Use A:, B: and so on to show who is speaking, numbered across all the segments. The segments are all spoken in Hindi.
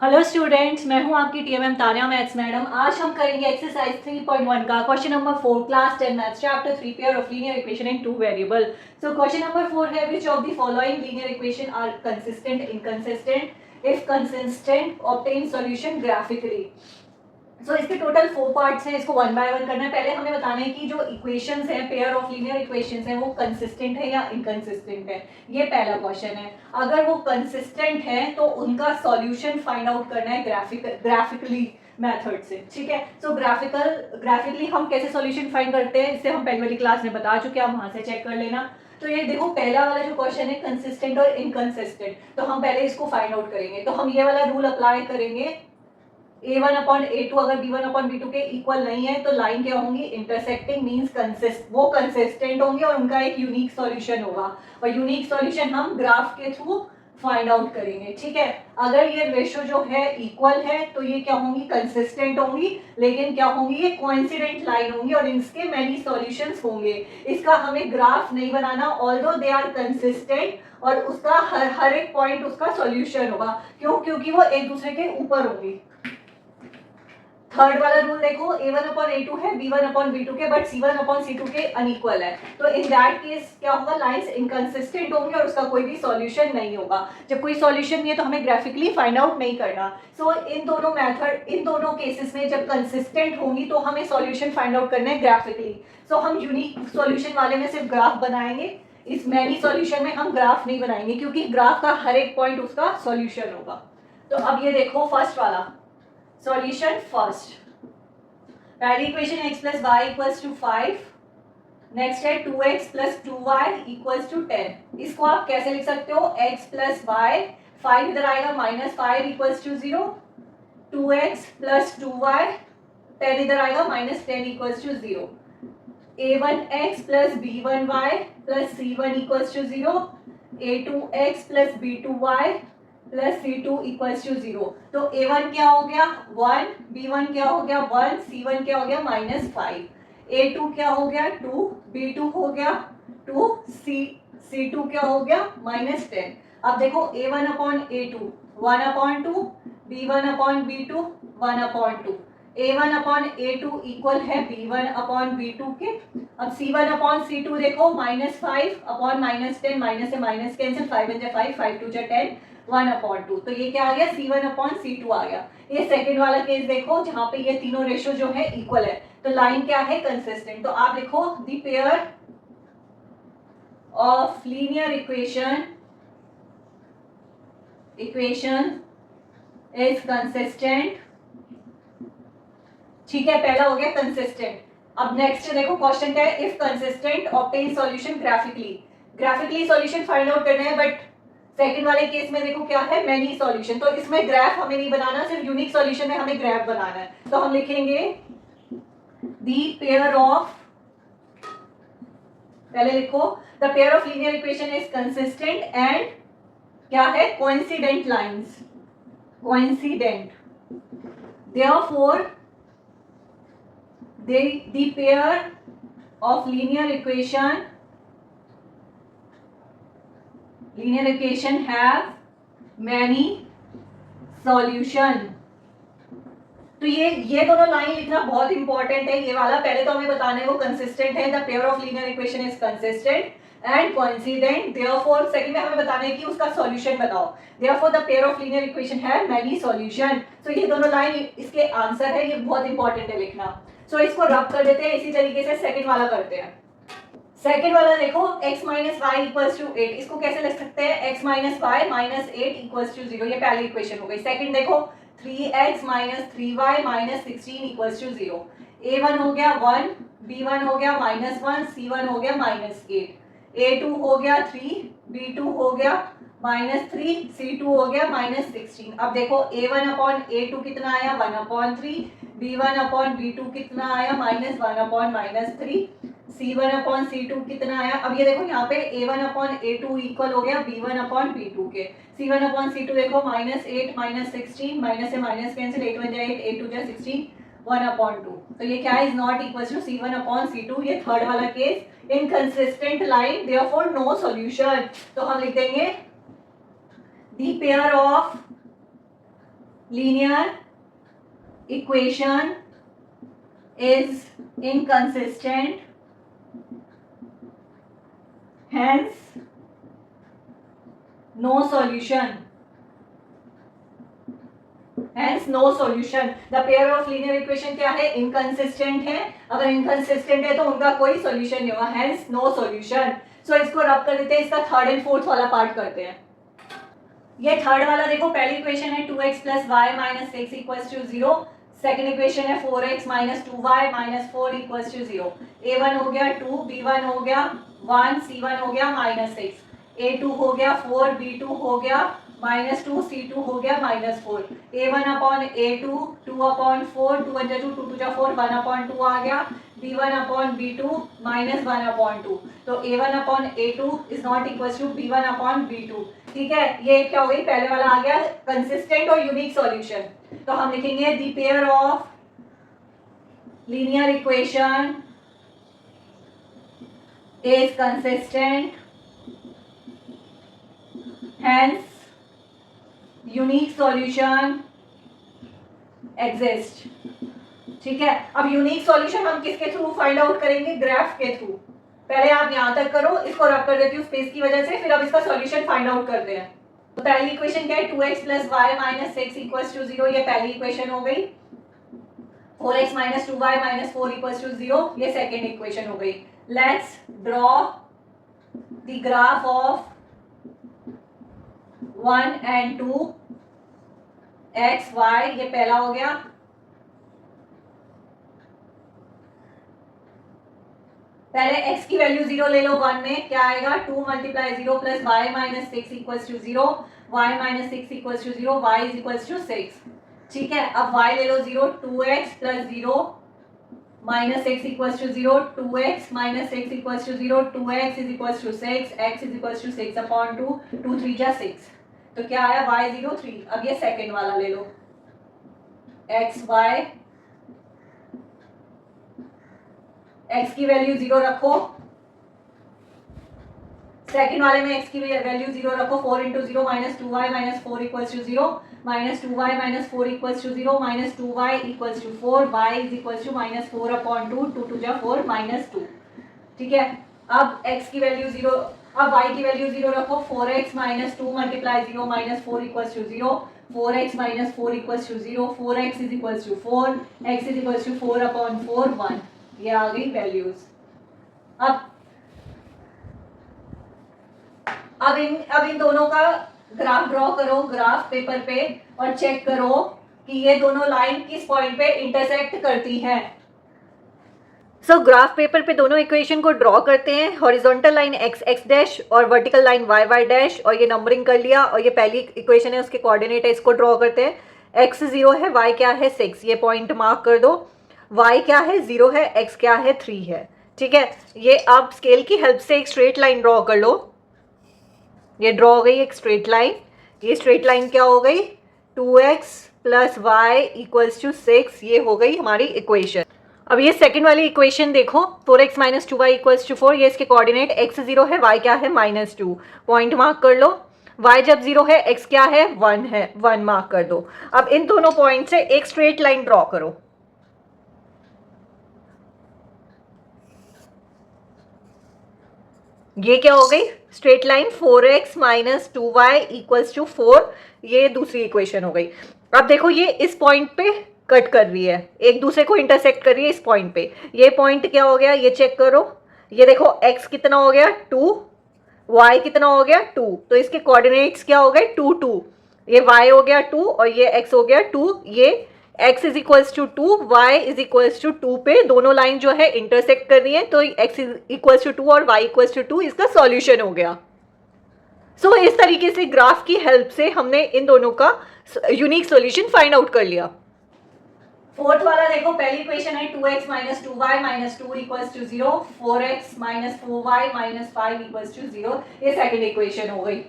A: हेलो स्टूडेंट्स, मैं हूं आपकी टीएमएम तानिया मैथ्स मैडम। आज हम करेंगे एक्सरसाइज 3.1 का question number 4 class 10 maths chapter 3 pair of linear equation in two variable. So question number 4 है which of the following linear equation are consistent inconsistent, if consistent obtain solution graphically. इसके टोटल 4 पार्ट्स हैं, इसको वन बाय वन करना है। पहले हमें बताना है कि जो इक्वेशंस हैं, पेयर ऑफ लीनियर इक्वेशंस हैं, वो कंसिस्टेंट है या इनकंसिस्टेंट है। ये पहला क्वेश्चन है। अगर वो कंसिस्टेंट है तो उनका सॉल्यूशन फाइंड आउट करना है ग्राफिकली मेथड से। ठीक है, सो ग्राफिकली हम कैसे सॉल्यूशन फाइंड करते हैं, इससे हम पहले वाली क्लास में बता चुके हैं, आप वहां से चेक कर लेना। तो ये देखो, पहला वाला जो क्वेश्चन है कंसिस्टेंट और इनकंसिस्टेंट, तो हम पहले इसको फाइंड आउट करेंगे। तो हम ये वाला रूल अप्लाई करेंगे, a1 अपॉन a2 अगर b1 अपॉन b2 के इक्वल नहीं है तो लाइन क्या होंगी, इंटरसेक्टिंग मींस वो कंसिस्टेंट होंगे और उनका एक यूनिक सॉल्यूशन होगा। और यूनिक सॉल्यूशन हम ग्राफ के थ्रू फाइंड आउट करेंगे। ठीक है, अगर ये रेशो जो है इक्वल है तो ये क्या होंगी, कंसिस्टेंट होंगी। लेकिन क्या होंगी, ये कोइंसिडेंट लाइन होंगी और इसके मैनी सॉल्यूशंस होंगे। इसका हमें ग्राफ नहीं बनाना, ऑल्दो दे आर कंसिस्टेंट, और उसका हर एक पॉइंट उसका सॉल्यूशन होगा। क्यों? क्योंकि वो एक दूसरे के ऊपर होंगी। थर्ड वाला रूल देखो, a1 अपॉन a2 है b1 अपॉन b2 के, बट c1 अपॉन c2 के अनइक्वल है। तो इन दैट केस क्या होगा, लाइंस इनकंसिस्टेंट होंगी और उसका कोई भी सॉल्यूशन नहीं होगा। जब कोई सॉल्यूशन नहीं है तो हमें ग्राफिकली फाइंड आउट नहीं करना। इन दोनों केसेस में जब कंसिस्टेंट होंगी तो हमें सॉल्यूशन फाइंड आउट करना है ग्राफिकली। सो हम यूनिक सॉल्यूशन वाले में सिर्फ ग्राफ बनाएंगे, इस मैनी सॉल्यूशन में हम ग्राफ नहीं बनाएंगे क्योंकि ग्राफ का हर एक पॉइंट उसका सॉल्यूशन होगा। तो अब ये देखो, फर्स्ट वाला सॉल्यूशन फर्स्ट, पहली equation x plus y equals to 5, next है 2x plus 2y equals to 10। इसको आप कैसे लिख सकते हो, x प्लस वाई, 5 इधर आएगा, minus 5 equals to 0, 2x plus 2y, 10 इधर आएगा, minus 10 equals to 0, a1x plus b1y plus c1 equals to 0, a2x plus b2y plus c2 equals to 0। तो a1 क्या हो गया 1, b1 क्या हो गया 1, c1 क्या हो गया -5, a2 क्या हो गया 2, b2 हो गया 2, c2 क्या हो गया -10। अब देखो a1 upon a2 1 upon 2, b1 upon b2 1 upon 2, a1 upon a2 equal है b1 अपॉन b2 के। अब c1 अपॉन c2 देखो, -5 अपॉन -10, माइनस से माइनस कैंसिल, 5 1 5, 5 2 10, 1 अपॉन 2, तो ये क्या आ गया, c1 अपॉन c2 आ गया। ये सेकंड वाला केस देखो जहां पे ये तीनों रेशो जो है इक्वल है, तो लाइन क्या है, कंसिस्टेंट। तो आप देखो, the pair of linear equation is consistent. ठीक है, पहला हो गया कंसिस्टेंट। अब नेक्स्ट देखो, क्वेश्चन क्या है, if consistent obtain solution graphically solution find out करना है। बट सेकंड वाले केस में देखो क्या है, मैनी सॉल्यूशन, तो इसमें ग्राफ हमें नहीं बनाना, सिर्फ यूनिक सॉल्यूशन में हमें ग्राफ बनाना है। तो हम लिखेंगे दी पेयर ऑफ, पहले लिखो the pair of linear equation is consistent and क्या है, coincident lines, coincident, therefore the pair of linear equation have many solution। तो ये दोनों लाइन लिखना बहुत इंपॉर्टेंट है। ये वाला पहले तो हमें बताना है वो कंसिस्टेंट है, the pair of linear equation is consistent and coincident, therefore second में हमें बताना है कि उसका सॉल्यूशन बताओ, therefore the pair of linear equation have many solution. तो ये दोनों लाइन इसके आंसर है, ये बहुत इंपॉर्टेंट है लिखना। सो इसको रब कर देते हैं, इसी तरीके से सेकंड वाला करते हैं। सेकंड वाला देखो, x minus y equals to 8, इसको कैसे लिख सकते हैं, x minus y minus 8 equals to 0, ये पहली इक्वेशन हो गई। सेकंड देखो, 3x minus 3y minus 16 equals to 0, a1 हो गया 1, b1 हो गया -1, c1 हो गया -8, a2 हो गया 3, b2 हो गया -3, c2 हो गया -16। अब देखो a1 अपॉन a2 कितना आया 1 अपॉन 3, b1 अपॉन b2 कितना आया -1 अपॉन -3, c1 अपॉन c2 कितना आया। अब ये देखो यहाँ पे a1 अपॉन a2 इक्वल हो गया b1 अपॉन b2 के, c1 अपॉन c2 देखो -8 -16, माइनस से माइनस कैंसिल, 8 1 8, 8 2 16, 1 अपॉन 2, तो ये क्या है, is not equal to c1 upon c2। ये थर्ड वाला case, inconsistent line, therefore no solution. तो हम लिख देंगे the pair of linear equation is inconsistent, hence no solution. Hence no solution. The pair of linear equation क्या है? Inconsistent है. अगर inconsistent है तो उनका कोई solution नहीं होगा. Hence no solution. So इसको रब कर देते हैं. इसका थर्ड एंड फोर्थ वाला पार्ट करते हैं. ये थर्ड वाला देखो, पहली इक्वेशन है 2x plus y minus six equals to 0. Second equation है 4x minus 2y minus 4 equals to 0. a1 हो गया 2, b1 हो गया 1, c1 हो गया माइनस 6, a2 हो गया 4, b2 हो गया माइनस 2, c2 हो गया minus 4. a1 upon a2 2 upon 4, 2 1 2 2 2 4 1 upon 2 आ गया. b1 upon b2 minus 1 upon 2. तो a1 upon a2 is not equals to b1 upon b2. ठीक है, ये क्या हो गई? पहले वाला आ गया कंसिस्टेंट और यूनिक सॉल्यूशन. तो हम लिखेंगे the pair of linear equation is consistent, hence unique solution exist. ठीक है, अब यूनिक सॉल्यूशन हम किसके थ्रू फाइंड आउट करेंगे? ग्राफ के थ्रू. पहले आप यहां तक करो, इसको रब कर देती हूँ स्पेस की वजह से, फिर अब इसका सॉल्यूशन फाइंड आउट करते हैं. तो पहली इक्वेशन क्या है? 2x plus y minus six equals to 0. ये पहली इक्वेशन हो गई. 4x minus 2y minus 4 equals to 0. ये सेकेंड इक्वेशन हो गई. Let's draw the graph of 1 and 2 x y. ये पहला हो गया. पहले x की वैल्यू 0 ले लो. 1 में क्या आएगा? 2 multiply 0 plus y minus 6 equals to 0. Y minus 6 equals to 0. Y is equals to 6. ठीक है, अब y ले लो 0. 2x plus 0 minus 6 equals to 0. 2x minus 6 equals to 0. 2x is equals to 6. x is equals to 6 upon 2. 2 3 जा 6. तो क्या आया? y 0 3. अब ये सेकेंड वाला ले लो. x y, x की वैल्यू 0 रखो. सेकेंड वाले में x की वैल्यू 0 रखो. 4 into 0 minus 2y minus 4 equals to 0. Minus 2y minus 4 equals to 0. Minus 2y equals to 4. y is equals to minus 4 upon 2. 2 2 जा 4 माइनस 2. ठीक है, अब x की वैल्यू 0, अब y की वैल्यू 0 रखो. 4x minus 2 multiply 0 minus 4 equals to 0. 4x minus 4 equals to 0. 4x is equals to 4. x is equals to 4 upon 4 1. ये आ गई वैल्यूज. अब इन दोनों का ग्राफ ड्रॉ करो ग्राफ पेपर पे और चेक करो कि ये दोनों लाइन किस पॉइंट पे इंटरसेक्ट करती हैं. सो ग्राफ पेपर पे दोनों इक्वेशन को ड्रॉ करते हैं. Horizontal line x x dash और vertical line y y dash, और ये नंबरिंग कर लिया. और ये पहली इक्वेशन है, उसके कोऑर्डिनेट है, इसको ड्रॉ करते हैं. x 0 है, y क्या है 6. ये पॉइंट मार्क कर दो. y क्या है 0 है, x क्या है 3 है. ठीक है, ये अब स्केल की हेल्प से एक स्ट्रेट लाइन ड्रॉ कर लो. ये ड्रॉ हो गई एक स्ट्रेट लाइन. ये स्ट्रेट लाइन क्या हो गई? 2x plus y equals to 6. ये हो गई हमारी इक्वेशन. अब ये सेकंड वाली इक्वेशन देखो. 4x minus 2y equals to 4. ये इसके कोऑर्डिनेट x 0 है, y क्या है माइनस 2. पॉइंट मार्क कर लो. y जब 0 है, x क्या है 1 है, 1 मार्क कर दो. अब इन दोनों पॉइंट से एक स्ट्रेट लाइन ड्रॉ करो. ये क्या हो गई? Straight line. 4x minus 2y equals to 4. ये दूसरी इक्वेशन हो गई. अब देखो, ये इस पॉइंट पे कट कर रही है, एक दूसरे को इंटरसेक्ट कर रही है इस पॉइंट पे. ये पॉइंट क्या हो गया? ये चेक करो. ये देखो, x कितना हो गया 2, y कितना हो गया 2. तो इसके कोऑर्डिनेट्स क्या हो गए? 2 2. ये y हो गया 2 और ये x हो गया 2. ये x is equals to 2, y is equals to 2 पे दोनों लाइन जो है इंटरसेक्ट कर रही है. तो x इज इक्वल्स टू 2 और y इक्वल्स टू 2 इसका सॉल्यूशन हो गया. सो इस तरीके से ग्राफ की हेल्प से हमने इन दोनों का यूनिक सॉल्यूशन फाइंड आउट कर लिया. फोर्थ वाला देखो, पहली इक्वेशन है 2x minus 2y minus 2 equals to 0. 4x minus 4y minus 5 equals to 0. ये सेकेंड इक्वेशन हो गई.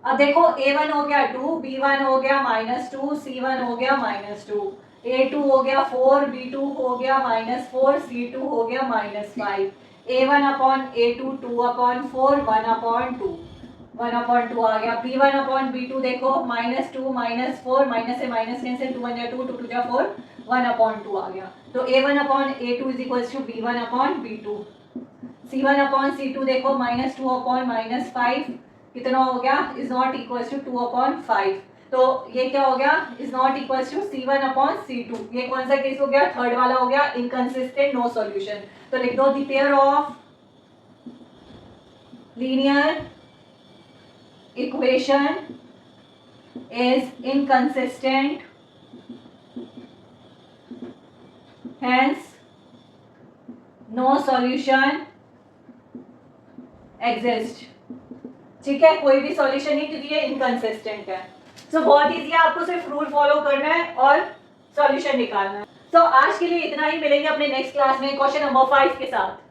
A: अब देखो, a1 हो गया 2, b1 हो गया माइनस 2, c1 हो गया माइनस 2, a2 हो गया 4, b2 हो गया माइनस 4, c2 हो गया minus 5. a1 upon a2 2 upon 4 1 upon 2. 1/2 आ गया। B1/B2 देखो -2 -4 माइनस से माइनस कैंसिल, 2 1 2 2 2 4 1/2 आ गया। तो A1/A2 is equals to B1/B2। C1/C2 देखो -2/-5 कितना हो गया, इज नॉट इक्वल्स टू 2/5। तो ये क्या हो गया, is not equals to C1/C2। ये कौन सा केस हो गया, थर्ड वाला हो गया, इनकंसिस्टेंट, नो सॉल्यूशन। तो लिख दो the pair of linear equation is inconsistent, hence no solution exists। ठीक है, कोई भी सॉल्यूशन नहीं क्योंकि ये इनकंसिस्टेंट है। सो बहुत इजी है, आपको सिर्फ रूल फॉलो करना है और सॉल्यूशन निकालना है। तो आज के लिए इतना ही, मिलेंगे अपने नेक्स्ट क्लास में क्वेश्चन नंबर 5 के साथ।